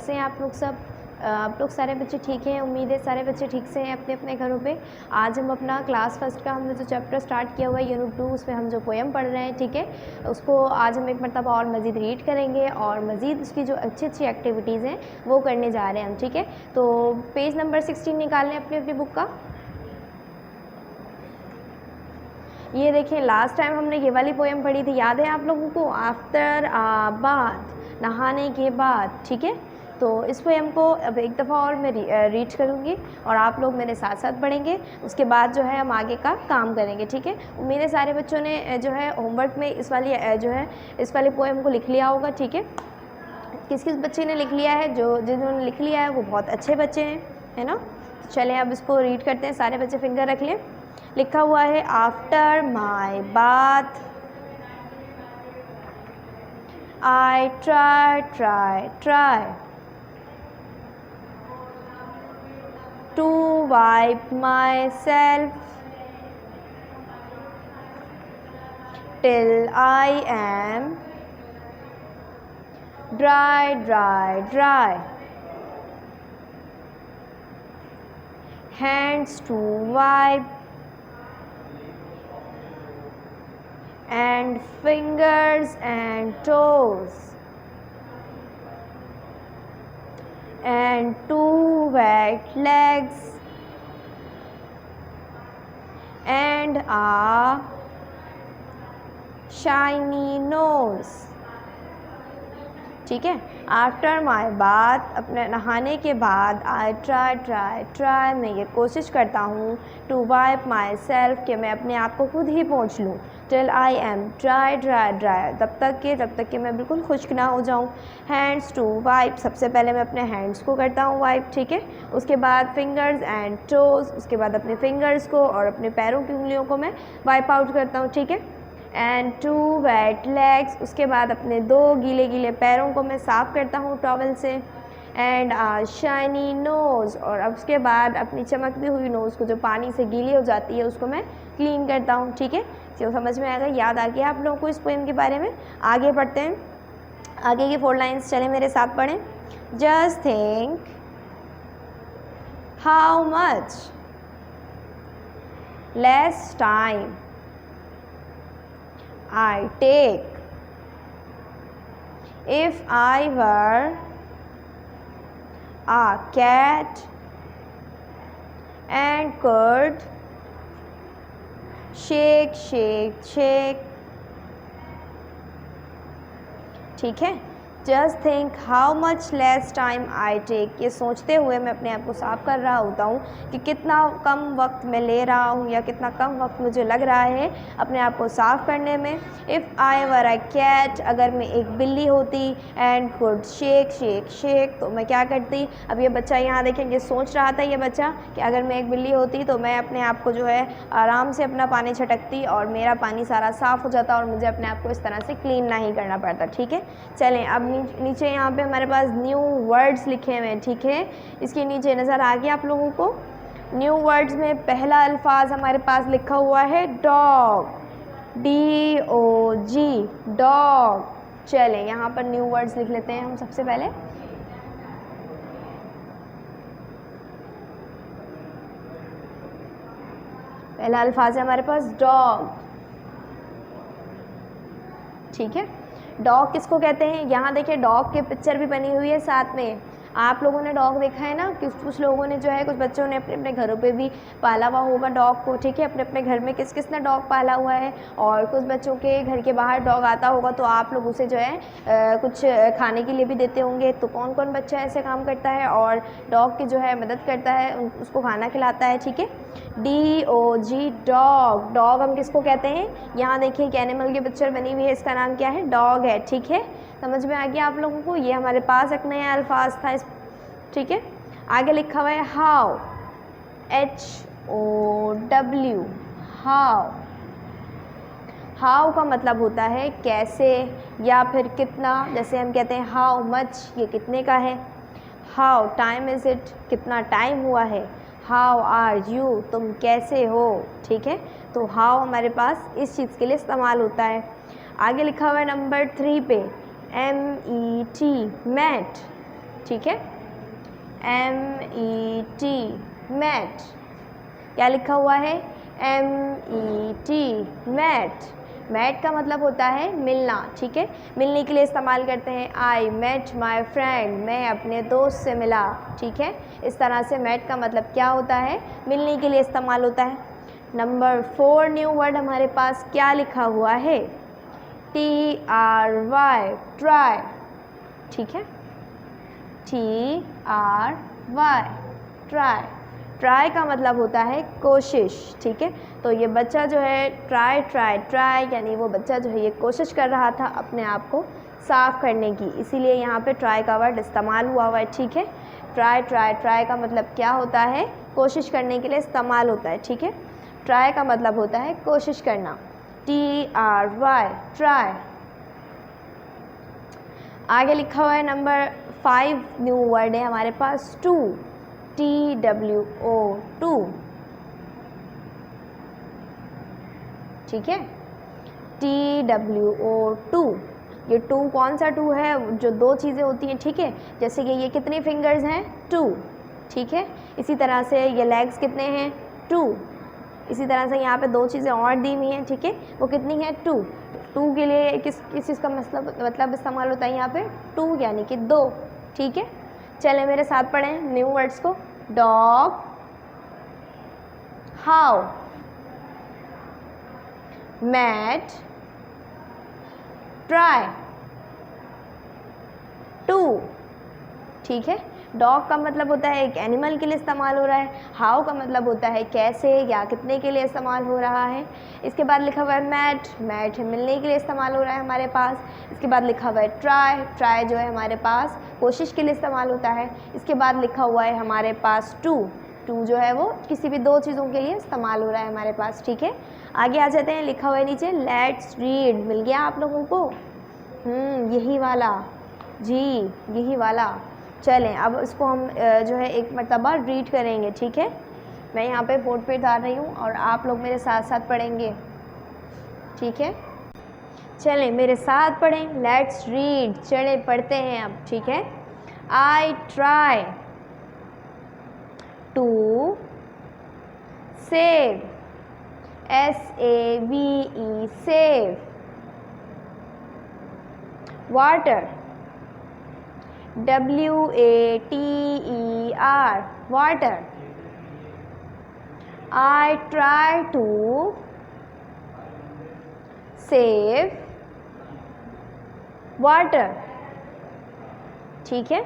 कैसे हैं आप लोग सब? आप लोग सारे बच्चे ठीक हैं? उम्मीद है सारे बच्चे ठीक से हैं अपने अपने घरों पे। आज हम अपना क्लास फर्स्ट का हमने जो चैप्टर स्टार्ट किया हुआ है यूनिट 2, उसमें हम जो पोएम पढ़ रहे हैं, ठीक है, उसको आज हम एक मरतबा और मज़ीद रीड करेंगे और मज़ीद उसकी जो अच्छी अच्छी एक्टिविटीज़ हैं वो करने जा रहे हैं हम, ठीक है। तो पेज नंबर 16 निकाल लें अपनी अपनी बुक का। ये देखें, लास्ट टाइम हमने ये वाली पोएम पढ़ी थी, याद है आप लोगों को? आफ्टर बाथ, नहाने के बाद, ठीक है। तो इस पोएम को अब एक दफ़ा और मैं रीड करूँगी और आप लोग मेरे साथ साथ पढ़ेंगे। उसके बाद जो है हम आगे का काम करेंगे, ठीक है। उम्मीद है सारे बच्चों ने जो है होमवर्क में इस वाली पोएम को लिख लिया होगा, ठीक है। किस किस बच्चे ने लिख लिया है? जिन्होंने लिख लिया है वो बहुत अच्छे बच्चे हैं, है ना। तो चलें अब इसको रीड करते हैं। सारे बच्चे फिंगर रख लें। लिखा हुआ है, after my bath I try to wipe my self till I am dry hands to wipe and fingers and toes and 2 wet legs and a shiny nose, ठीक है। आफ्टर माई बाथ, अपने नहाने के बाद, आई ट्राई मैं ये कोशिश करता हूँ, टू वाइप माई सेल्फ कि मैं अपने आप को खुद ही पोंछ लूँ, टिल आई एम ड्राई तब तक कि मैं बिल्कुल खुश्क ना हो जाऊँ। हैंड्स टू वाइप, सबसे पहले मैं अपने हैंड्स को करता हूँ वाइप, ठीक है। उसके बाद फिंगर्स एंड टोज़, उसके बाद अपने फिंगर्स को और अपने पैरों की उंगलियों को मैं वाइप आउट करता हूँ, ठीक है। एंड 2 वेट लेग्स, उसके बाद अपने 2 गीले गीले पैरों को मैं साफ़ करता हूँ टॉवल से। एंड शाइनी नोज़, और अब उसके बाद अपनी चमकती हुई नोज़ को जो पानी से गीली हो जाती है उसको मैं क्लीन करता हूँ, ठीक है। जो समझ में आएगा, याद आ गया आप लोगों को इस पोएम के बारे में। आगे पढ़ते हैं, आगे की 4 लाइन्स चलें मेरे साथ पढ़ें। Just think how much less time I take if I were a cat and could shake, ठीक है। Just think how much less time I take, ये सोचते हुए मैं अपने आप को साफ कर रहा होता हूँ कि कितना कम वक्त मैं ले रहा हूँ या कितना कम वक्त मुझे लग रहा है अपने आप को साफ़ करने में। If I were a cat, अगर मैं एक बिल्ली होती, एंड कुड शेक तो मैं क्या करती? अब ये बच्चा यहाँ देखेंगे सोच रहा था ये बच्चा कि अगर मैं एक बिल्ली होती तो मैं अपने आप को जो है आराम से अपना पानी छटकती और मेरा पानी सारा साफ़ हो जाता और मुझे अपने आप को इस तरह से क्लीन ना ही करना पड़ता, ठीक है। चलें अब नीचे यहाँ पे हमारे पास न्यू वर्ड्स लिखे हुए हैं, ठीक है। इसके नीचे नज़र आ गया आप लोगों को। न्यू वर्ड्स में पहला अल्फाज हमारे पास लिखा हुआ है डॉग, DOG, डॉग। चलें यहाँ पर न्यू वर्ड्स लिख लेते हैं हम सबसे पहले। पहला अल्फाज है हमारे पास डॉग, ठीक है। डॉग किसको कहते हैं? यहाँ देखिए डॉग की पिक्चर भी बनी हुई है साथ में। आप लोगों ने डॉग देखा है ना, कुछ लोगों ने जो है, कुछ बच्चों ने अपने अपने घरों पे भी पाला हुआ होगा डॉग को, ठीक है। अपने अपने घर में किस किस ने डॉग पाला हुआ है, और कुछ बच्चों के घर के बाहर डॉग आता होगा तो आप लोग उसे जो है कुछ खाने के लिए भी देते होंगे। तो कौन कौन बच्चा ऐसे काम करता है और डॉग की जो है मदद करता है, उसको खाना खिलाता है, ठीक है। DOG, dog. डॉग हम किसको कहते हैं? यहाँ देखिए एक एनिमल की पिक्चर बनी हुई है, इसका नाम क्या है? डॉग है, ठीक है। समझ में आ गया आप लोगों को? ये हमारे पास एक नया अल्फाज था, ठीक है। आगे लिखा हुआ है हाउ, HOW, हाउ। हाउ का मतलब होता है कैसे या फिर कितना। जैसे हम कहते हैं हाउ मच, ये कितने का है। हाउ टाइम इज़ इट, कितना टाइम हुआ है। हाउ आर यू, तुम कैसे हो, ठीक है। तो हाउ हमारे पास इस चीज़ के लिए इस्तेमाल होता है। आगे लिखा हुआ है नंबर 3 पे, MET, मैट। ठीक है, MET मैट। क्या लिखा हुआ है? MET mat. मैट का मतलब होता है मिलना, ठीक है, मिलने के लिए इस्तेमाल करते हैं। आई मेट माई फ्रेंड, मैं अपने दोस्त से मिला, ठीक है। इस तरह से मैट का मतलब क्या होता है? मिलने के लिए इस्तेमाल होता है। नंबर 4 न्यू वर्ड हमारे पास क्या लिखा हुआ है? TRY ट्राई, ठीक है, TRY ट्राई। ट्राई का मतलब होता है कोशिश, ठीक है। तो ये बच्चा जो है ट्राई ट्राई ट्राई, यानी वो बच्चा जो है ये कोशिश कर रहा था अपने आप को साफ़ करने की, इसीलिए यहाँ पे ट्राई का वर्ड इस्तेमाल हुआ है, ठीक है। ट्राई ट्राई ट्राई का मतलब क्या होता है? कोशिश करने के लिए इस्तेमाल होता है, ठीक है। ट्राई का मतलब होता है कोशिश करना, TRY ट्राई। आगे लिखा हुआ है नंबर 5 न्यू वर्ड है हमारे पास टू, TWO टू, ठीक है, TWO टू। ये टू कौन सा टू है? जो दो चीज़ें होती हैं, ठीक है, जैसे कि ये कितने फिंगर्स हैं? 2, ठीक है। इसी तरह से ये लेग्स कितने हैं? 2। इसी तरह से यहाँ पे दो चीज़ें और दी हुई हैं, ठीक है, वो कितनी हैं? 2। 2 के लिए किस चीज़ का मतलब इस्तेमाल होता है यहाँ पे? 2 यानी कि 2, ठीक है। चले मेरे साथ पढ़ें न्यू वर्ड्स को। Dog, how, mat, try, to, ठीक है। डॉग का मतलब होता है एक एनिमल के लिए इस्तेमाल हो रहा है। हाउ का मतलब होता है कैसे या कितने के लिए इस्तेमाल हो रहा है। इसके बाद लिखा हुआ है मैट, मैट मिलने के लिए इस्तेमाल हो रहा है हमारे पास। इसके बाद लिखा हुआ है ट्राई, ट्राई जो है हमारे पास कोशिश के लिए इस्तेमाल होता है। इसके बाद लिखा हुआ है हमारे पास टू, टू जो है वो किसी भी दो चीज़ों के लिए इस्तेमाल हो रहा है हमारे पास, ठीक है। आगे आ जाते हैं, लिखा हुआ है नीचे लेट्स रीड। मिल गया आप लोगों को? यही वाला जी, यही वाला। चलें अब इसको हम जो है एक मरतबा रीड करेंगे, ठीक है। मैं यहाँ पे बोर्ड पे डाल रही हूँ और आप लोग मेरे साथ साथ पढ़ेंगे, ठीक है। चलें मेरे साथ पढ़ें, लेट्स रीड। चले पढ़ते हैं अब, ठीक है। I try to save, SAVE save, water, WATER water. I try to save water, ठीक है।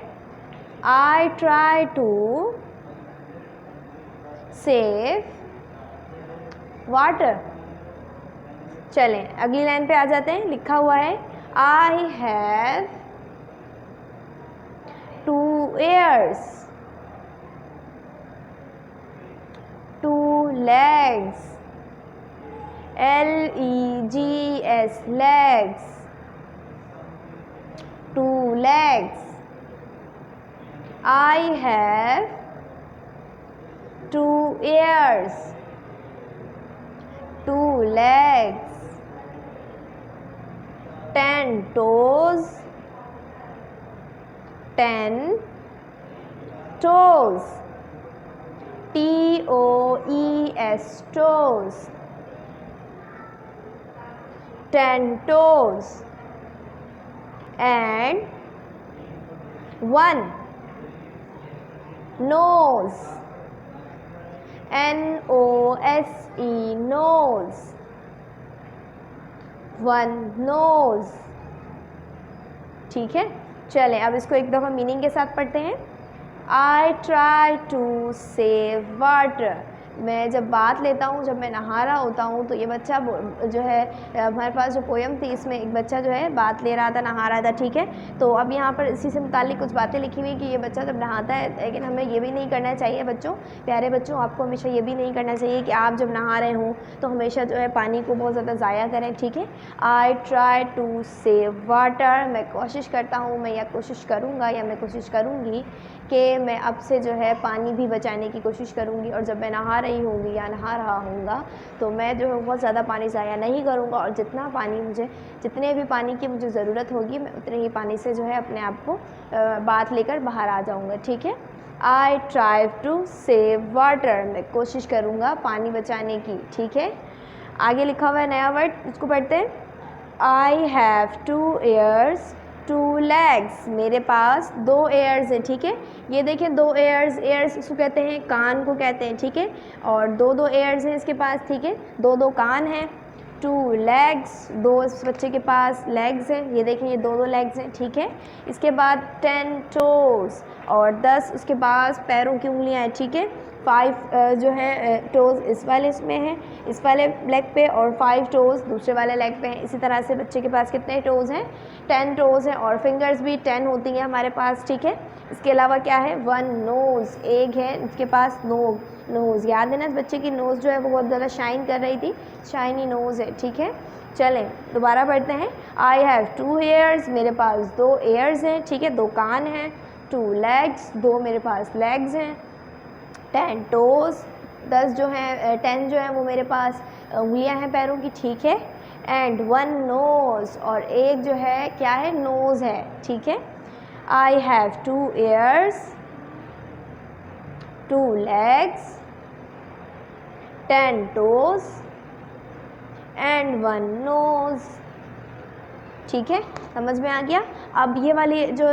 I try to save water। चलें अगली लाइन पे आ जाते हैं, लिखा हुआ है I have 2 ears, 2 legs, LEGS legs, 2 legs। I have 2 ears, 2 legs, 10 toes, 10 toes, TOES toes, 10 toes, and 1 nose, NOSE nose, 1 nose, ठीक है। चलें अब इसको एक दफ़ा मीनिंग के साथ पढ़ते हैं। I try to save water. मैं जब बात लेता हूँ, जब मैं नहा रहा होता हूँ, तो ये बच्चा जो है हमारे पास जो पोयम थी इसमें एक बच्चा जो है बात ले रहा था, नहा रहा था, ठीक है। तो अब यहाँ पर इसी से मुताल्लिक़ कुछ बातें लिखी हुई कि ये बच्चा जब नहाता है, लेकिन हमें ये भी नहीं करना चाहिए बच्चों, प्यारे बच्चों, आपको हमेशा ये भी नहीं करना चाहिए कि आप जब नहा रहे हों तो हमेशा जो है पानी को बहुत ज़्यादा ज़ाया करें, ठीक है। I try to save water, मैं कोशिश करता हूँ, मैं या कोशिश करूँगा या मैं कोशिश करूँगी कि मैं अब से जो है पानी भी बचाने की कोशिश करूँगी और जब मैं नहा रही होंगी या नहा रहा होऊंगा तो मैं जो है बहुत ज़्यादा पानी ज़ाया नहीं करूँगा और जितने भी पानी की मुझे ज़रूरत होगी मैं उतने ही पानी से जो है अपने आप को बात लेकर बाहर आ जाऊँगा। ठीक है, I try to save water, मैं कोशिश करूँगा पानी बचाने की। ठीक है, आगे लिखा हुआ है नया वर्ड, उसको पढ़ते हैं। आई हैव 2 ears 2 legs, मेरे पास 2 ears हैं। ठीक है, ये देखें 2 ears इसको कहते हैं, कान को कहते हैं। ठीक है, और 2 ears हैं इसके पास। ठीक है, 2 कान हैं। 2 legs, 2 इस बच्चे के पास legs हैं, ये देखें ये 2 legs हैं। ठीक है, इसके बाद 10 toes, और 10 उसके पास पैरों की उंगलियां हैं। ठीक है, 5 जो है टोज़ इस वाले इसमें है, इस वाले लेग पे, और 5 टोज़ दूसरे वाले लेग पे हैं। इसी तरह से बच्चे के पास कितने टोज़ हैं? 10 टोज़ हैं, और फिंगर्स भी 10 होती हैं हमारे पास। ठीक है, इसके अलावा क्या है? 1 नोज़, एक है इसके पास नोज़। याद है ना, इस बच्चे की नोज़ जो है वो बहुत ज़्यादा शाइन कर रही थी, शाइनी नोज़ है। ठीक है, चलें दोबारा पढ़ते हैं। आई हैव 2 ears, मेरे पास 2 ears हैं। ठीक है, 2 कान हैं। 2 legs, 2 मेरे पास legs हैं। 10 toes, 10 जो हैं 10 जो है वो मेरे पास उंगलियां हैं पैरों की। ठीक है, एंड 1 nose, और एक जो है क्या है? नोज़ है। ठीक है, I have 2 ears 2 legs 10 toes and 1 nose। ठीक है, समझ में आ गया। अब ये वाली जो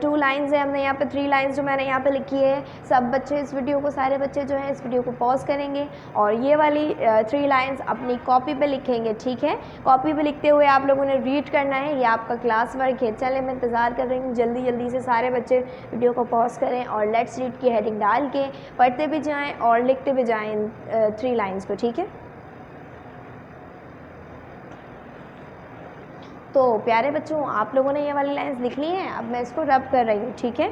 2 लाइन्स है, हमने यहाँ पे 3 लाइन्स जो मैंने यहाँ पे लिखी है, सब बच्चे इस वीडियो को, सारे बच्चे जो है इस वीडियो को पॉज करेंगे और ये वाली 3 लाइन्स अपनी कॉपी पे लिखेंगे। ठीक है, कॉपी पे लिखते हुए आप लोगों ने रीड करना है, ये आपका क्लास वर्क है। चले, मैं इंतज़ार कर रही हूँ, जल्दी जल्दी से सारे बच्चे वीडियो को पॉज करें और लेट्स रीड की हेडिंग डाल के पढ़ते भी जाएँ और लिखते भी जाएँ 3 लाइन्स को। ठीक है, तो प्यारे बच्चों, आप लोगों ने ये वाली लाइन्स लिख ली हैं, अब मैं इसको रब कर रही हूँ। ठीक है,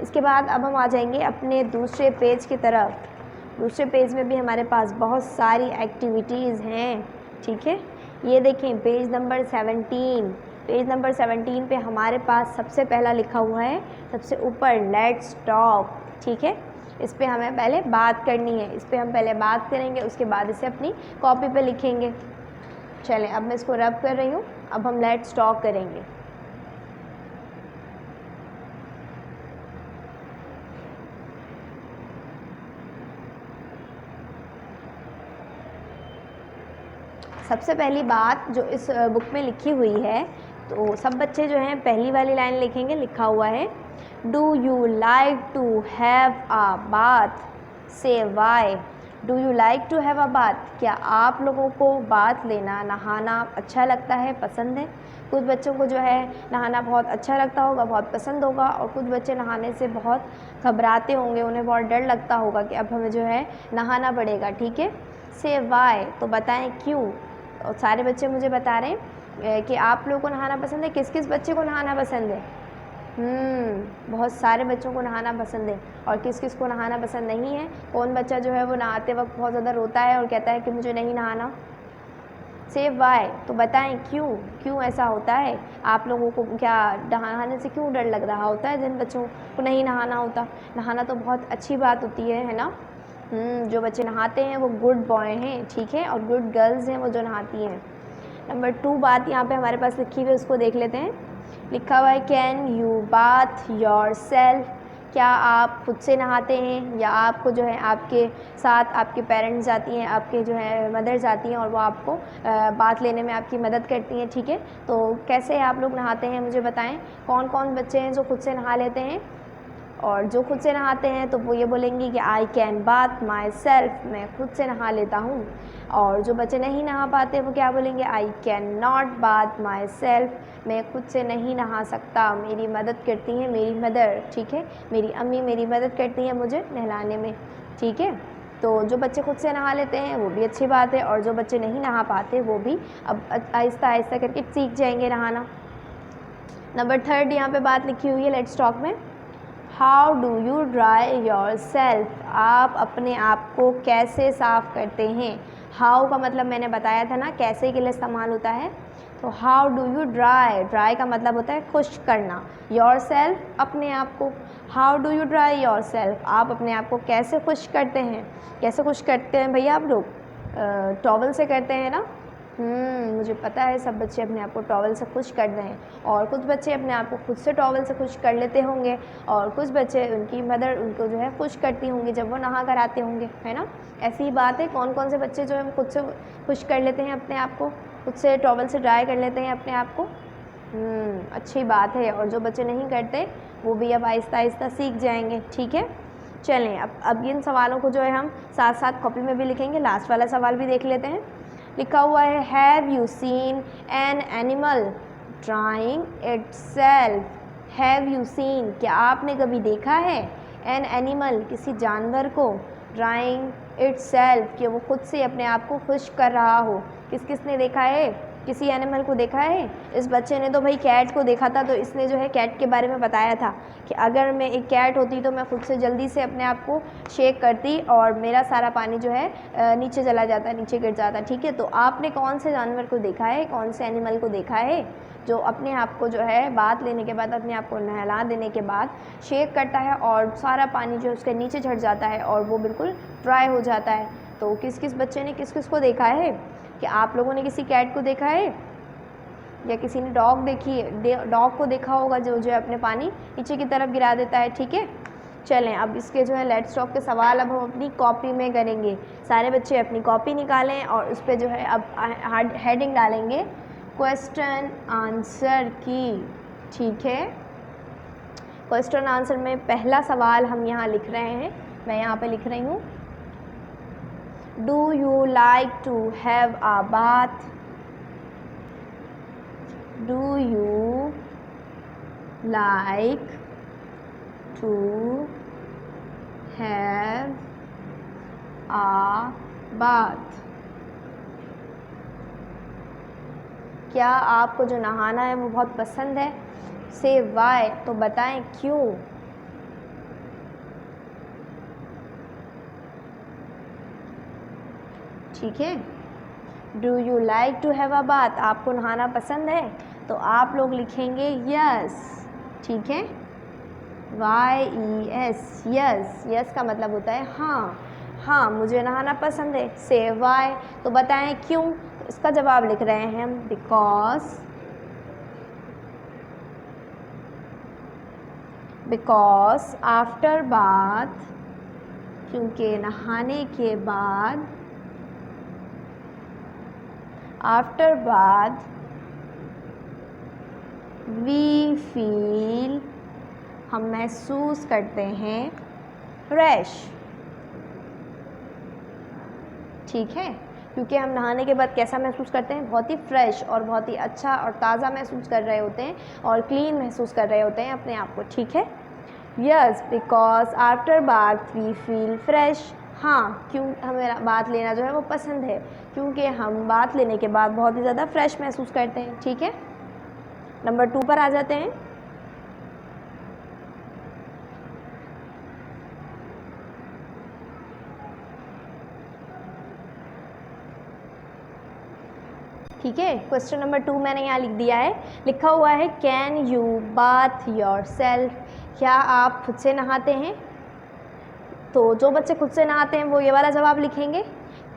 इसके बाद अब हम आ जाएंगे अपने दूसरे पेज की तरफ। दूसरे पेज में भी हमारे पास बहुत सारी एक्टिविटीज़ हैं। ठीक है, ये देखें पेज नंबर 17। पेज नंबर 17 पे हमारे पास सबसे पहला लिखा हुआ है, सबसे ऊपर, लेट्स टॉक। ठीक है, इस पर हमें पहले बात करनी है, इस पर हम पहले बात करेंगे, उसके बाद इसे अपनी कॉपी पे लिखेंगे। चलें, अब मैं इसको रब कर रही हूँ, अब हम लेट्स टॉक करेंगे। सबसे पहली बात जो इस बुक में लिखी हुई है, तो सब बच्चे जो हैं पहली वाली लाइन लिखेंगे। लिखा हुआ है, do you like to have a bath, say why. Do you like to have a bath, क्या आप लोगों को बात लेना, नहाना अच्छा लगता है, पसंद है? कुछ बच्चों को जो है नहाना बहुत अच्छा लगता होगा, बहुत पसंद होगा, और कुछ बच्चे नहाने से बहुत घबराते होंगे, उन्हें बहुत डर लगता होगा कि अब हमें जो है नहाना पड़ेगा। ठीक है, से वाई, तो बताएं क्यों। और सारे बच्चे मुझे बता रहे हैं कि आप लोगों को नहाना पसंद है। किस किस बच्चे को नहाना पसंद है? बहुत सारे बच्चों को नहाना पसंद है। और किस किस को नहाना पसंद नहीं है? कौन बच्चा जो है वो नहाते वक्त बहुत ज़्यादा रोता है और कहता है कि मुझे नहीं नहाना? से वाई, तो बताएं क्यों ऐसा होता है? आप लोगों को क्या नहाने से क्यों डर लग रहा होता है? जिन बच्चों को नहीं नहाना होता, नहाना तो बहुत अच्छी बात होती है ना। जो बच्चे नहाते हैं वो गुड बॉय हैं। ठीक है, और गुड गर्ल्स हैं वो जो नहाती हैं। नंबर 2 बात यहाँ पे हमारे पास लिखी हुई है, उसको देख लेते हैं। लिखा हुआ है, can you bath your self, क्या आप खुद से नहाते हैं, या आपको जो है आपके साथ आपके पेरेंट्स जाती हैं, आपके जो है मदर जाती हैं और वो आपको बात लेने में आपकी मदद करती हैं। ठीक है, तो कैसे आप लोग नहाते हैं मुझे बताएं। कौन कौन बच्चे हैं जो खुद से नहा लेते हैं? और जो खुद से नहाते हैं तो वो ये बोलेंगे कि आई कैन बाथ माई सेल्फ, मैं खुद से नहा लेता हूँ। और जो बच्चे नहीं नहा पाते वो क्या बोलेंगे? आई can not bath my self, मैं खुद से नहीं नहा सकता, मेरी मदद करती हैं मेरी मदर। ठीक है, मेरी अम्मी मेरी मदद करती हैं मुझे नहलाने में। ठीक है, तो जो बच्चे खुद से नहा लेते हैं वो भी अच्छी बात है, और जो बच्चे नहीं नहा पाते वो भी अब आहिस्ता आहिस्ता करके सीख जाएंगे नहाना। नंबर 3 यहाँ पे बात लिखी हुई है लेट्स टॉक में, how do you dry your self, आप अपने आप को कैसे साफ़ करते हैं? हाउ का मतलब मैंने बताया था ना कैसे के लिए इस्तेमाल होता है, तो how do you dry, dry का मतलब होता है खुश्क करना, योर सेल्फ अपने आप को, how do you dry your self, आप अपने आप को कैसे खुश्क करते हैं, कैसे खुश्क करते हैं भैया आप लोग, टॉवल से करते हैं ना। मुझे पता है सब बच्चे अपने आप को टॉवल से खुश कर रहे हैं, और कुछ बच्चे अपने आप को खुद से टॉवल से खुश कर लेते होंगे, और कुछ बच्चे उनकी मदर उनको जो है खुश करती होंगी जब वो नहा कर आते होंगे, है ना। ऐसी ही बात है, कौन कौन से बच्चे जो है खुद से खुश कर लेते हैं अपने आप को, खुद से टॉवल से ड्राई कर लेते हैं अपने आप को। अच्छी बात है, और जो बच्चे नहीं करते वो भी अब आहिस्ता आहिस्ता सीख जाएंगे, ठीक है। चलें अब इन सवालों को जो है हम साथ साथ कॉपी में भी लिखेंगे। लास्ट वाला सवाल भी देख लेते हैं। लिखा हुआ है, have you seen an animal drawing itself, have you seen, क्या आपने कभी देखा है, एन एनिमल, किसी जानवर को, ड्राइंग इटसेल्फ, कि वो खुद से अपने आप को खुश कर रहा हो। किसने देखा है, किसी एनिमल को देखा है। इस बच्चे ने तो भाई कैट को देखा था, तो इसने जो है कैट के बारे में बताया था कि अगर मैं एक कैट होती तो मैं खुद से जल्दी से अपने आप को शेक करती और मेरा सारा पानी जो है नीचे चला जाता, नीचे गिर जाता, ठीक है। तो आपने कौन से जानवर को देखा है, कौन से एनिमल को देखा है जो अपने आप को जो है बाथ लेने के बाद, अपने आप को नहला देने के बाद शेक करता है और सारा पानी जो उसके नीचे झड़ जाता है और वो बिल्कुल ड्राई हो जाता है। तो किस किस बच्चे ने किस किस को देखा है, कि आप लोगों ने किसी कैट को देखा है या किसी ने डॉग को देखा होगा जो अपने पानी नीचे की तरफ गिरा देता है, ठीक है। चलें अब इसके जो है लेट्स टॉक के सवाल अब हम अपनी कॉपी में करेंगे। सारे बच्चे अपनी कॉपी निकालें और उस पर जो है अब हेडिंग डालेंगे क्वेश्चन आंसर की, ठीक है। क्वेश्चन आंसर में पहला सवाल हम यहाँ लिख रहे हैं, मैं यहाँ पे लिख रही हूँ, do you like to have a bath, do you like to have a bath, क्या आपको जो नहाना है वो बहुत पसंद है। से वाई, तो बताएं क्यों। ठीक है, do you like to have a bath, आपको नहाना पसंद है, तो आप लोग लिखेंगे यस, ठीक है, YES, यस। यस का मतलब होता है हाँ, हाँ मुझे नहाना पसंद है। से वाई, तो बताएं क्यों। इसका जवाब लिख रहे हैं हम बिकॉज आफ्टर बाथ, क्योंकि नहाने के बाद, आफ्टर बाथ वी फील, हम महसूस करते हैं फ्रेश, ठीक है। क्योंकि हम नहाने के बाद कैसा महसूस करते हैं, बहुत ही फ्रेश और बहुत ही अच्छा और ताज़ा महसूस कर रहे होते हैं और क्लीन महसूस कर रहे होते हैं अपने आप को, ठीक है। Yes, because after bath we feel fresh, हाँ क्यों हमें बाथ लेना जो है वो पसंद है, क्योंकि हम बाथ लेने के बाद बहुत ही ज़्यादा फ्रेश महसूस करते हैं, ठीक है। नंबर 2 पर आ जाते हैं। ठीक है, क्वेश्चन नंबर 2 मैंने यहाँ लिख दिया है, लिखा हुआ है can you bath your self, क्या आप खुद से नहाते हैं। तो जो बच्चे खुद से नहाते हैं वो ये वाला जवाब लिखेंगे,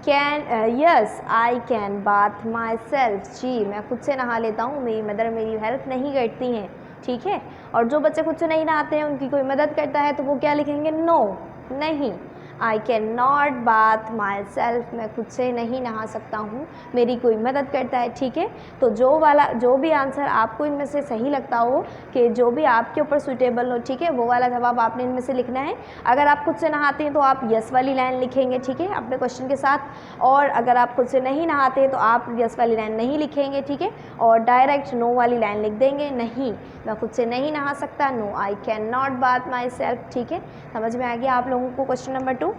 can yes I can bath my self, जी मैं खुद से नहा लेता हूँ, मेरी मदर मेरी हेल्प नहीं करती हैं, ठीक है। और जो बच्चे खुद से नहीं नहाते हैं उनकी कोई मदद करता है तो वो क्या लिखेंगे, नो, नहीं, आई can not bath my self, मैं खुद से नहीं नहा सकता हूँ, मेरी कोई मदद करता है, ठीक है। तो जो भी आंसर आपको इनमें से सही लगता हो, कि जो भी आपके ऊपर सूटेबल हो, ठीक है, वो वाला जवाब आपने इनमें से लिखना है। अगर आप खुद से नहाते हैं तो आप यस वाली लाइन लिखेंगे, ठीक है, अपने क्वेश्चन के साथ। और अगर आप खुद से नहीं नहाते हैं तो आप यस वाली लाइन नहीं लिखेंगे, ठीक है, और डायरेक्ट नो वाली लाइन लिख देंगे, नहीं मैं खुद से नहीं नहा सकता, no I can not bath my self, ठीक है। समझ में आ गया आप लोगों को क्वेश्चन नंबर 2।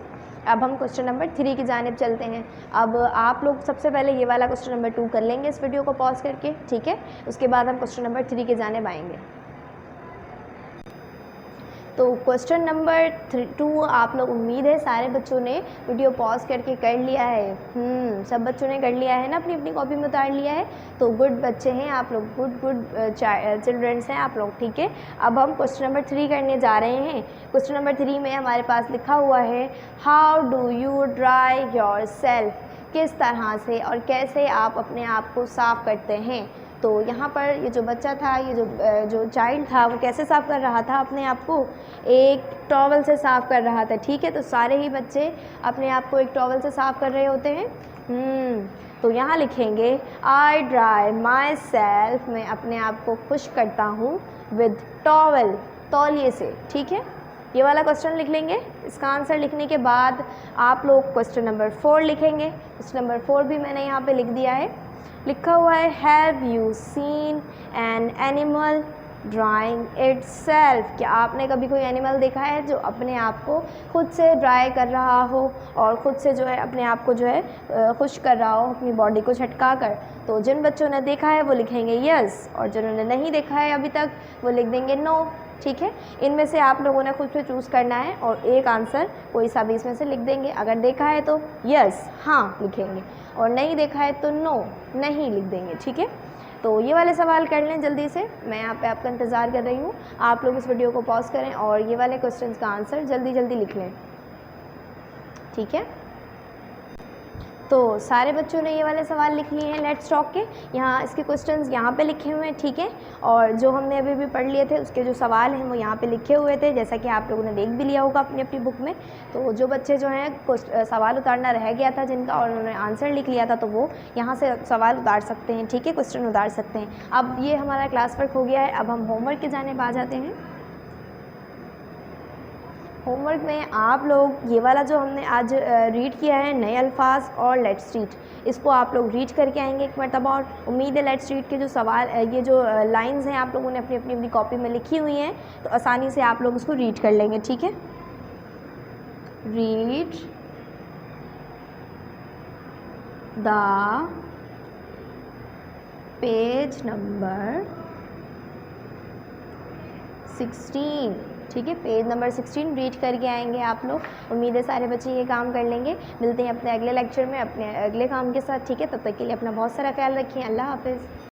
अब हम क्वेश्चन नंबर 3 की जानिब चलते हैं। अब आप लोग सबसे पहले ये वाला क्वेश्चन नंबर 2 कर लेंगे इस वीडियो को पॉज करके, ठीक है, उसके बाद हम क्वेश्चन नंबर 3 की जानिब आएंगे। तो क्वेश्चन नंबर 2 आप लोग, उम्मीद है सारे बच्चों ने वीडियो पॉज करके कर लिया है। सब बच्चों ने कर लिया है ना, अपनी अपनी कॉपी में उतार लिया है। तो गुड बच्चे हैं आप लोग, गुड चिल्ड्रंस हैं आप लोग, ठीक है। अब हम क्वेश्चन नंबर 3 करने जा रहे हैं। क्वेश्चन नंबर 3 में हमारे पास लिखा हुआ है, how do you dry your self, किस तरह से और कैसे आप अपने आप को साफ़ करते हैं। तो यहाँ पर ये जो बच्चा था, ये जो चाइल्ड था, वो कैसे साफ़ कर रहा था अपने आप को, एक टॉवल से साफ़ कर रहा था, ठीक है। तो सारे ही बच्चे अपने आप को एक टॉवल से साफ़ कर रहे होते हैं। तो यहाँ लिखेंगे, आई ड्राई माई सेल्फ, मैं अपने आप को खुश करता हूँ, विद टॉवल, तौलिए से, ठीक है। ये वाला क्वेश्चन लिख लेंगे। इसका आंसर लिखने के बाद आप लोग क्वेश्चन नंबर 4 लिखेंगे। क्वेश्चन नंबर 4 भी मैंने यहाँ पे लिख दिया है। लिखा हुआ है, have you seen an animal drawing it's self, क्या आपने कभी कोई एनिमल देखा है जो अपने आप को खुद से ड्राई कर रहा हो और ख़ुद से जो है अपने आप को जो है खुश कर रहा हो, अपनी बॉडी को झटका कर। तो जिन बच्चों ने देखा है वो लिखेंगे यस, और जिन्होंने नहीं देखा है अभी तक वो लिख देंगे नो, ठीक है। इनमें से आप लोगों ने खुद से चूज़ करना है और एक आंसर कोई सा भी इसमें से लिख देंगे। अगर देखा है तो यस, हाँ लिखेंगे, और नहीं देखा है तो नो, नहीं लिख देंगे, ठीक है। तो ये वाले सवाल कर लें जल्दी से, मैं यहाँ पे आपका इंतज़ार कर रही हूँ। आप लोग इस वीडियो को पॉज करें और ये वाले क्वेश्चंस का आंसर जल्दी जल्दी लिख लें, ठीक है। तो सारे बच्चों ने ये वाले सवाल लिख लिए हैं लेट्स टॉक के। यहाँ इसके क्वेश्चंस यहाँ पे लिखे हुए हैं, ठीक है। और जो हमने अभी भी पढ़ लिए थे उसके जो सवाल हैं वो यहाँ पे लिखे हुए थे, जैसा कि आप लोगों ने देख भी लिया होगा अपनी अपनी बुक में। तो जो बच्चे जो हैं सवाल उतारना रह गया था जिनका और उन्होंने आंसर लिख लिया था, तो वो यहाँ से सवाल उतार सकते हैं, ठीक है, क्वेश्चन उतार सकते हैं। अब ये हमारा क्लास वर्क हो गया है, अब हम होमवर्क की जानिब आ जाते हैं। होमवर्क में आप लोग ये वाला जो हमने आज रीड किया है, नए अल्फाज और लेट्स रीड, इसको आप लोग रीड करके आएंगे एक मरतबा। और उम्मीद है लेट्स रीड के जो सवाल, ये जो लाइंस हैं आप लोगों ने अपनी अपनी अपनी कॉपी में लिखी हुई हैं, तो आसानी से आप लोग उसको रीड कर लेंगे, ठीक है। रीड द पेज नंबर 16, ठीक है। पेज नंबर 16 रीड करके आएंगे आप लोग। उम्मीद है सारे बच्चे ये काम कर लेंगे। मिलते हैं अपने अगले लेक्चर में अपने अगले काम के साथ, ठीक है। तब तक के लिए अपना बहुत सारा ख्याल रखिए। अल्लाह हाफिज़।